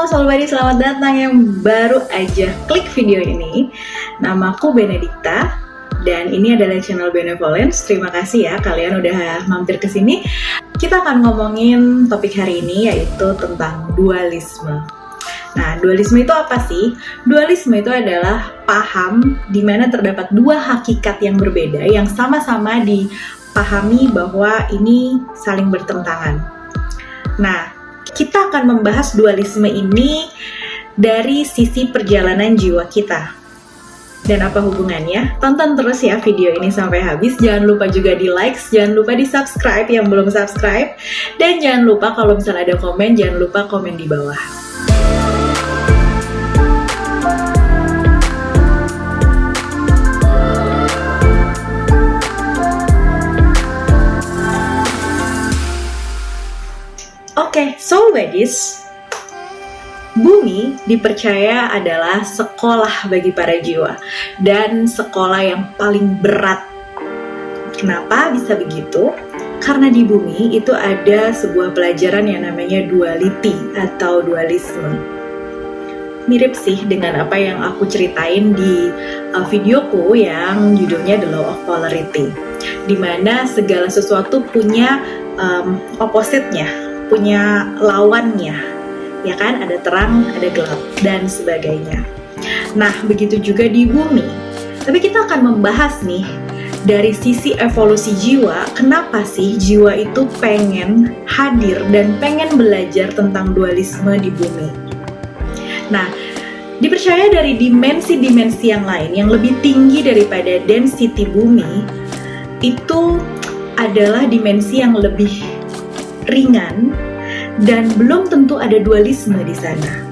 Soul Buddy, selamat datang yang baru aja klik video ini. Namaku Benedikta dan ini adalah channel Benevolence. Terima kasih ya kalian udah mampir ke sini. Kita akan ngomongin topik hari ini yaitu tentang dualisme. Nah, dualisme itu apa sih? Dualisme itu adalah paham di mana terdapat dua hakikat yang berbeda yang sama-sama dipahami bahwa ini saling bertentangan. Nah, kita akan membahas dualisme ini dari sisi perjalanan jiwa kita. Dan apa hubungannya? Tonton terus ya video ini sampai habis. Jangan lupa juga di like, jangan lupa di subscribe yang belum subscribe. Dan jangan lupa kalau misalnya ada komen, jangan lupa komen di bawah. Oke, Soul Buddies, bumi dipercaya adalah sekolah bagi para jiwa dan sekolah yang paling berat. Kenapa bisa begitu? Karena di bumi itu ada sebuah pelajaran yang namanya duality atau dualisme. Mirip sih dengan apa yang aku ceritain di videoku yang judulnya The Law of Polarity, di mana segala sesuatu punya opposite-nya, punya lawannya, ya kan? Ada terang, ada gelap, dan sebagainya. Nah, begitu juga di bumi. Tapi kita akan membahas nih, dari sisi evolusi jiwa, kenapa sih jiwa itu pengen hadir dan pengen belajar tentang dualisme di bumi. Nah, dipercaya dari dimensi-dimensi yang lain, yang lebih tinggi daripada density bumi, itu adalah dimensi yang lebih ringan dan belum tentu ada dualisme di sana.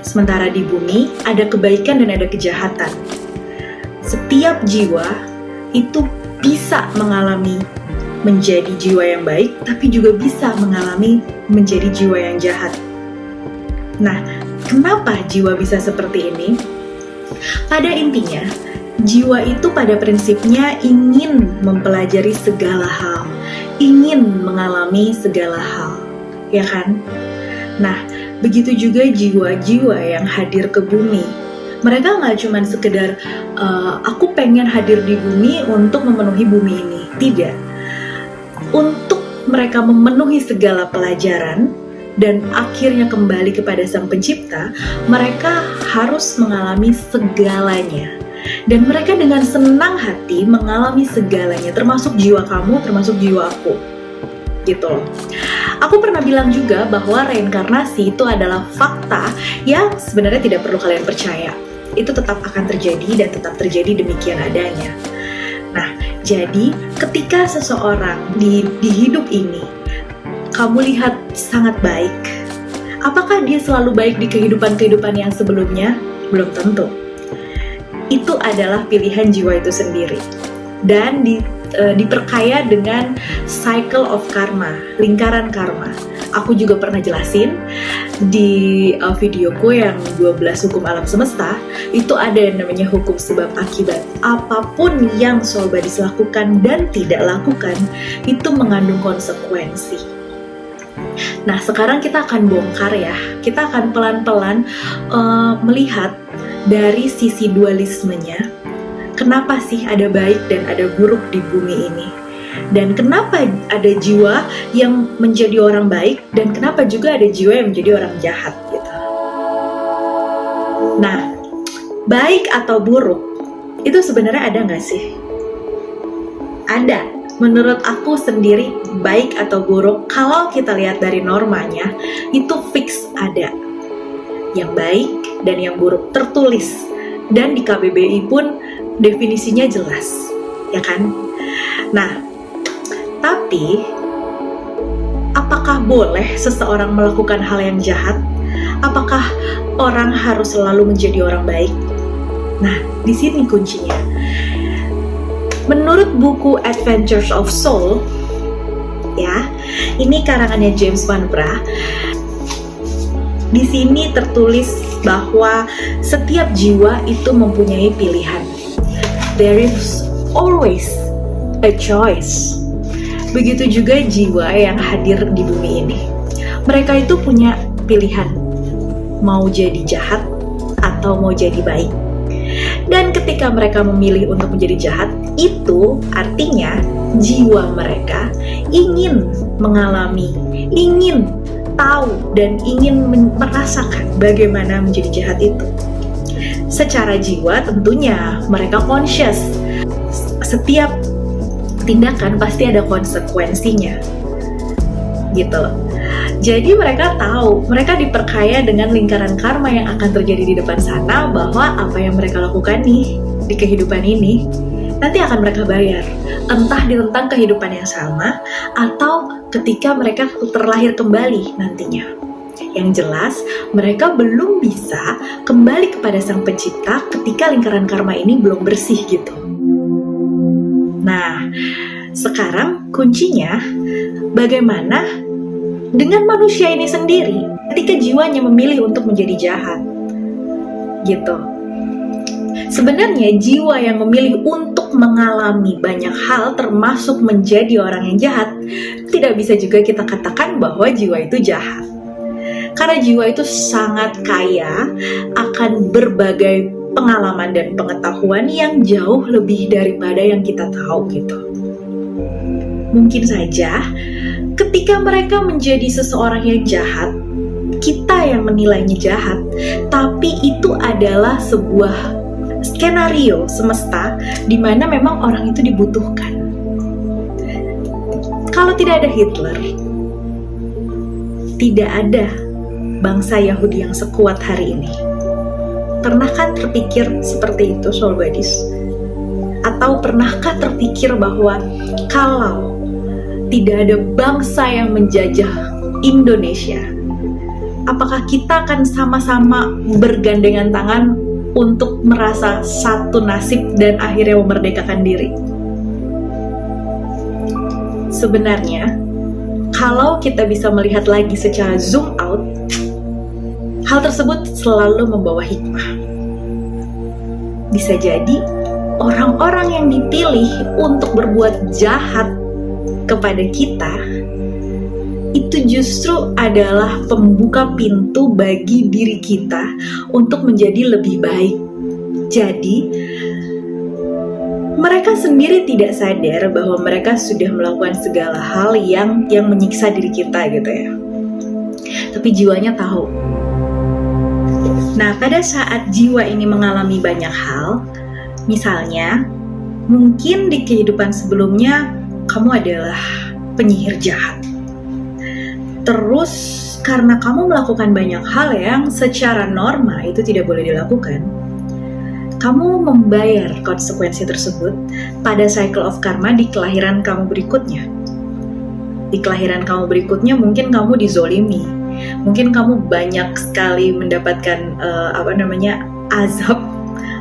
Sementara di bumi ada kebaikan dan ada kejahatan. Setiap jiwa itu bisa mengalami menjadi jiwa yang baik, tapi juga bisa mengalami menjadi jiwa yang jahat. Nah, kenapa jiwa bisa seperti ini? Pada intinya, jiwa itu pada prinsipnya ingin mempelajari segala hal, ingin mengalami segala hal, ya kan? Nah, begitu juga jiwa-jiwa yang hadir ke bumi. Mereka nggak cuma sekedar, aku pengen hadir di bumi untuk memenuhi bumi ini. Tidak. Untuk mereka memenuhi segala pelajaran dan akhirnya kembali kepada Sang Pencipta, mereka harus mengalami segalanya. Dan mereka dengan senang hati mengalami segalanya, termasuk jiwa kamu, termasuk jiwa aku. Gitu loh. Aku pernah bilang juga bahwa reinkarnasi itu adalah fakta yang sebenarnya tidak perlu kalian percaya. Itu tetap akan terjadi dan tetap terjadi demikian adanya. Nah, jadi ketika seseorang di hidup ini kamu lihat sangat baik, apakah dia selalu baik di kehidupan-kehidupan yang sebelumnya? Belum tentu. Itu adalah pilihan jiwa itu sendiri dan diperkaya dengan cycle of karma, lingkaran karma. Aku juga pernah jelasin di videoku yang 12 hukum alam semesta. Itu ada yang namanya hukum sebab akibat. Apapun yang Soul Buddies lakukan dan tidak lakukan itu mengandung konsekuensi. Nah, sekarang kita akan bongkar ya. Kita akan pelan-pelan melihat dari sisi dualismenya, kenapa sih ada baik dan ada buruk di bumi ini, dan kenapa ada jiwa yang menjadi orang baik dan kenapa juga ada jiwa yang menjadi orang jahat gitu. Nah, baik atau buruk itu sebenarnya ada nggak sih? Ada. Menurut aku sendiri, baik atau buruk kalau kita lihat dari normanya itu fix ada. Yang baik dan yang buruk tertulis, dan di KBBI pun definisinya jelas, ya kan? Nah, tapi apakah boleh seseorang melakukan hal yang jahat? Apakah orang harus selalu menjadi orang baik? Nah, di sini kuncinya. Menurut buku Adventures of Soul, ya, ini karangannya James Van Praagh. Di sini tertulis bahwa setiap jiwa itu mempunyai pilihan. There is always a choice. Begitu juga jiwa yang hadir di bumi ini. Mereka itu punya pilihan. mau jadi jahat atau mau jadi baik. Dan ketika mereka memilih untuk menjadi jahat, itu artinya jiwa mereka ingin mengalami, ingin tahu, dan ingin merasakan bagaimana menjadi jahat itu. Secara jiwa tentunya mereka conscious. Setiap tindakan pasti ada konsekuensinya. Gitu loh. Jadi mereka tahu, mereka diperkaya dengan lingkaran karma yang akan terjadi di depan sana, bahwa apa yang mereka lakukan nih di kehidupan ini nanti akan mereka bayar, entah di rentang kehidupan yang sama atau ketika mereka terlahir kembali nantinya. Yang jelas, mereka belum bisa kembali kepada Sang Pencipta ketika lingkaran karma ini belum bersih gitu. Nah, sekarang kuncinya bagaimana dengan manusia ini sendiri ketika jiwanya memilih untuk menjadi jahat gitu. Sebenarnya jiwa yang memilih untuk mengalami banyak hal termasuk menjadi orang yang jahat, tidak bisa juga kita katakan bahwa jiwa itu jahat. Karena jiwa itu sangat kaya akan berbagai pengalaman dan pengetahuan yang jauh lebih daripada yang kita tahu gitu. Mungkin saja ketika mereka menjadi seseorang yang jahat, kita yang menilainya jahat, tapi itu adalah sebuah skenario semesta di mana memang orang itu dibutuhkan. Kalau tidak ada Hitler, tidak ada bangsa Yahudi yang sekuat hari ini. Pernah kan terpikir seperti itu, Soul Buddies? Atau pernahkah terpikir bahwa kalau tidak ada bangsa yang menjajah Indonesia, apakah kita akan sama-sama bergandengan tangan untuk merasa satu nasib dan akhirnya memerdekakan diri? Sebenarnya, kalau kita bisa melihat lagi secara zoom out, hal tersebut selalu membawa hikmah. Bisa jadi orang-orang yang dipilih untuk berbuat jahat kepada kita itu justru adalah pembuka pintu bagi diri kita untuk menjadi lebih baik. Jadi mereka sendiri tidak sadar bahwa mereka sudah melakukan segala hal yang menyiksa diri kita gitu ya. Tapi jiwanya tahu. Nah, pada saat jiwa ini mengalami banyak hal, misalnya mungkin di kehidupan sebelumnya kamu adalah penyihir jahat. Terus karena kamu melakukan banyak hal yang secara norma itu tidak boleh dilakukan, kamu membayar konsekuensi tersebut pada cycle of karma di kelahiran kamu berikutnya. Di kelahiran kamu berikutnya mungkin kamu dizolimi, mungkin kamu banyak sekali mendapatkan azab,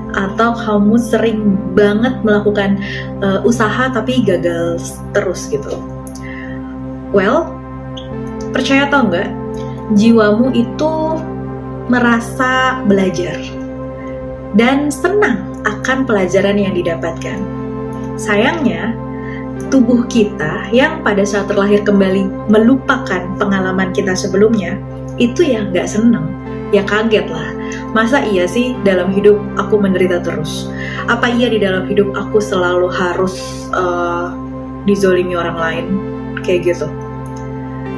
atau kamu sering banget melakukan usaha tapi gagal terus gitu. Well, percaya atau enggak, jiwamu itu merasa belajar dan senang akan pelajaran yang didapatkan. Sayangnya, tubuh kita yang pada saat terlahir kembali melupakan pengalaman kita sebelumnya, itu ya nggak senang, ya kaget lah. Masa iya sih dalam hidup aku menderita terus? Apa iya di dalam hidup aku selalu harus dizolimi orang lain? Kayak gitu.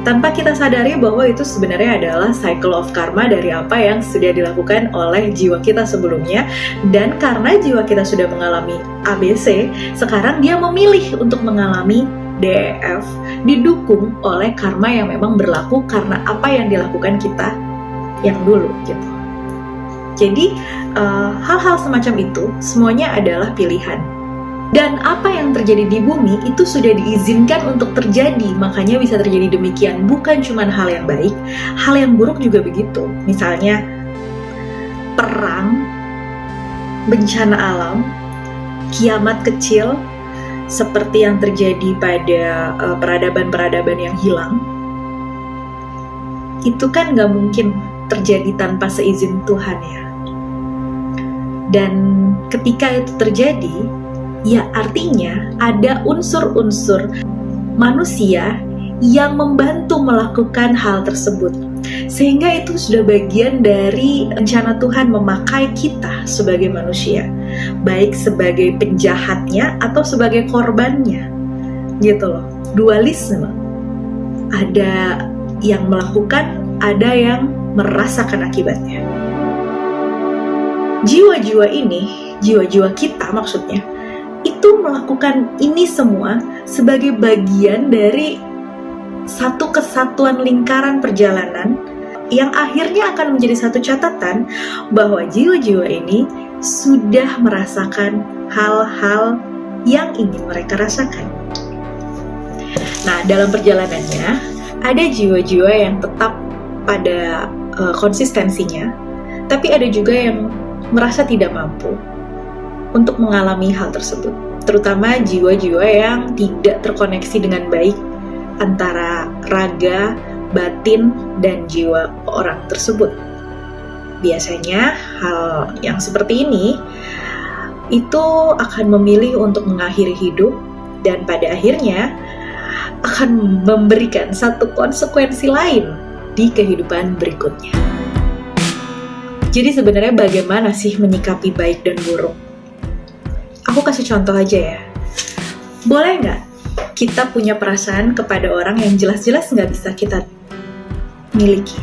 Tanpa kita sadari bahwa itu sebenarnya adalah cycle of karma dari apa yang sudah dilakukan oleh jiwa kita sebelumnya. Dan karena jiwa kita sudah mengalami ABC, sekarang dia memilih untuk mengalami DEF, didukung oleh karma yang memang berlaku karena apa yang dilakukan kita yang dulu gitu. Jadi hal-hal semacam itu semuanya adalah pilihan. Dan apa yang terjadi di bumi itu sudah diizinkan untuk terjadi, makanya bisa terjadi demikian. Bukan cuma hal yang baik, hal yang buruk juga begitu. Misalnya perang, bencana alam, kiamat kecil, seperti yang terjadi pada peradaban-peradaban yang hilang. Itu kan gak mungkin terjadi tanpa seizin Tuhan ya. Dan ketika itu terjadi, ya artinya ada unsur-unsur manusia yang membantu melakukan hal tersebut. Sehingga itu sudah bagian dari rencana Tuhan memakai kita sebagai manusia, baik sebagai penjahatnya atau sebagai korbannya. Gitu loh, dualisme. Ada yang melakukan, ada yang merasakan akibatnya. Jiwa-jiwa ini, jiwa-jiwa kita maksudnya, itu melakukan ini semua sebagai bagian dari satu kesatuan lingkaran perjalanan yang akhirnya akan menjadi satu catatan bahwa jiwa-jiwa ini sudah merasakan hal-hal yang ingin mereka rasakan. Nah, dalam perjalanannya ada jiwa-jiwa yang tetap pada konsistensinya, tapi ada juga yang merasa tidak mampu untuk mengalami hal tersebut, terutama jiwa-jiwa yang tidak terkoneksi dengan baik antara raga, batin, dan jiwa orang tersebut. Biasanya hal yang seperti ini itu akan memilih untuk mengakhiri hidup dan pada akhirnya akan memberikan satu konsekuensi lain di kehidupan berikutnya. Jadi sebenarnya bagaimana sih menyikapi baik dan buruk? Aku kasih contoh aja ya. Boleh nggak kita punya perasaan kepada orang yang jelas-jelas nggak bisa kita miliki?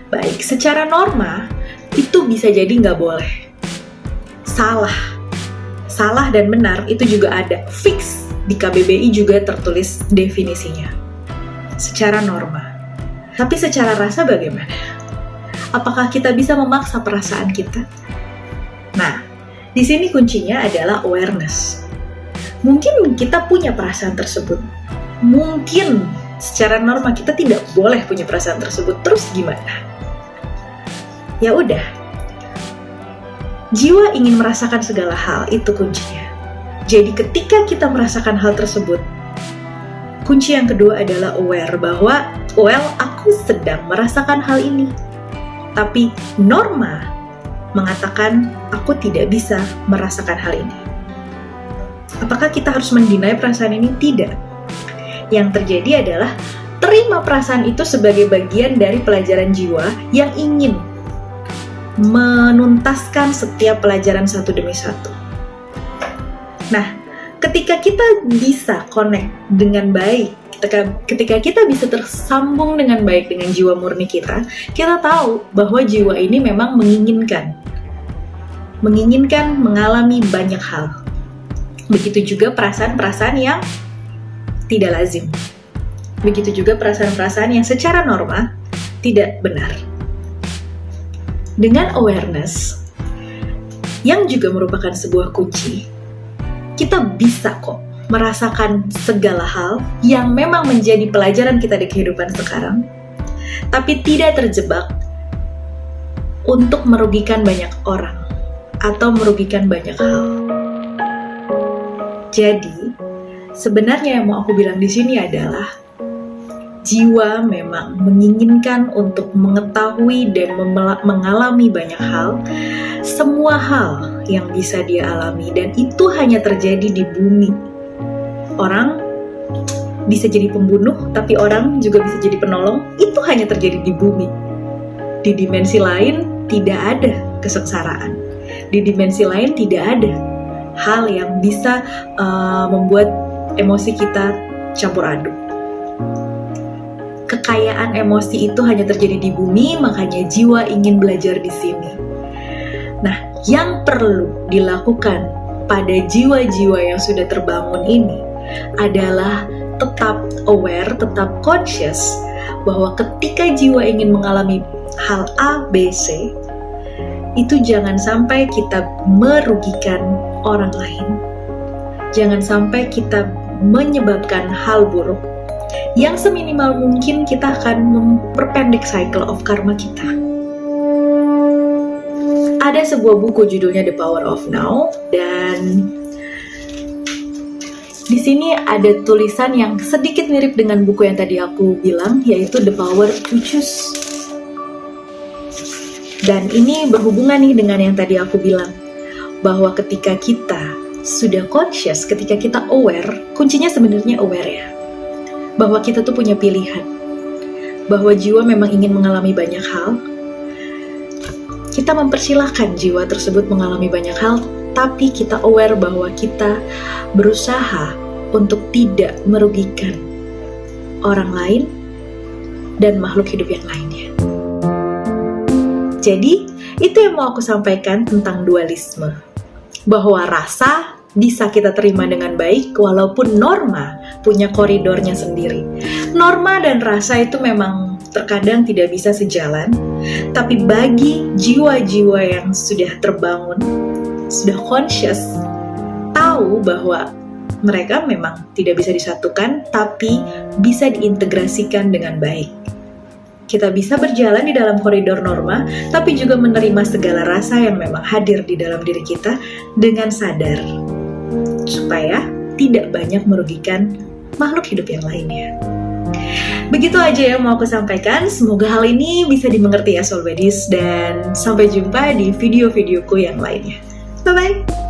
Baik, secara norma itu bisa jadi nggak boleh. Salah dan benar itu juga ada, fix di KBBI juga tertulis definisinya. Secara norma. Tapi secara rasa bagaimana? Apakah kita bisa memaksa perasaan kita? Nah, di sini kuncinya adalah awareness. Mungkin kita punya perasaan tersebut. Mungkin secara norma kita tidak boleh punya perasaan tersebut. Terus gimana? Ya udah. Jiwa ingin merasakan segala hal, itu kuncinya. Jadi ketika kita merasakan hal tersebut, kunci yang kedua adalah aware bahwa, aku sedang merasakan hal ini. Tapi norma mengatakan aku tidak bisa merasakan hal ini. Apakah kita harus mendinai perasaan ini? Tidak. Yang terjadi adalah terima perasaan itu sebagai bagian dari pelajaran jiwa yang ingin menuntaskan setiap pelajaran satu demi satu. Nah, ketika kita bisa connect dengan baik, ketika kita bisa tersambung dengan baik dengan jiwa murni kita tahu bahwa jiwa ini memang menginginkan mengalami banyak hal. Begitu juga perasaan-perasaan yang tidak lazim. Begitu juga perasaan-perasaan yang secara norma tidak benar. Dengan awareness, yang juga merupakan sebuah kunci, kita bisa kok merasakan segala hal yang memang menjadi pelajaran kita di kehidupan sekarang, tapi tidak terjebak untuk merugikan banyak orang atau merugikan banyak hal. Jadi, sebenarnya yang mau aku bilang di sini adalah jiwa memang menginginkan untuk mengetahui dan mengalami banyak hal, semua hal yang bisa dia alami, dan itu hanya terjadi di bumi. Orang bisa jadi pembunuh, tapi orang juga bisa jadi penolong, itu hanya terjadi di bumi. Di dimensi lain tidak ada kesengsaraan. Di dimensi lain tidak ada hal yang bisa membuat emosi kita campur aduk. Kekayaan emosi itu hanya terjadi di bumi, makanya jiwa ingin belajar di sini. Nah, yang perlu dilakukan pada jiwa-jiwa yang sudah terbangun ini adalah tetap aware, tetap conscious bahwa ketika jiwa ingin mengalami hal A, B, C, itu jangan sampai kita merugikan orang lain. Jangan sampai kita menyebabkan hal buruk. Yang seminimal mungkin kita akan memperpendek cycle of karma kita. Ada sebuah buku judulnya The Power of Now, dan di sini ada tulisan yang sedikit mirip dengan buku yang tadi aku bilang, yaitu The Power to Choose. Dan ini berhubungan nih dengan yang tadi aku bilang, bahwa ketika kita sudah conscious, ketika kita aware, kuncinya sebenarnya aware ya, bahwa kita tuh punya pilihan. bahwa jiwa memang ingin mengalami banyak hal, kita mempersilahkan jiwa tersebut mengalami banyak hal, tapi kita aware bahwa kita berusaha untuk tidak merugikan orang lain dan makhluk hidup yang lainnya. Jadi, itu yang mau aku sampaikan tentang dualisme. Bahwa rasa bisa kita terima dengan baik, walaupun norma punya koridornya sendiri. Norma dan rasa itu memang terkadang tidak bisa sejalan, tapi bagi jiwa-jiwa yang sudah terbangun, sudah conscious, tahu bahwa mereka memang tidak bisa disatukan, tapi bisa diintegrasikan dengan baik. Kita bisa berjalan di dalam koridor norma, tapi juga menerima segala rasa yang memang hadir di dalam diri kita dengan sadar, supaya tidak banyak merugikan makhluk hidup yang lainnya. Begitu aja yang mau aku sampaikan, semoga hal ini bisa dimengerti ya Soul Buddies, dan sampai jumpa di video-videoku yang lainnya. Bye-bye!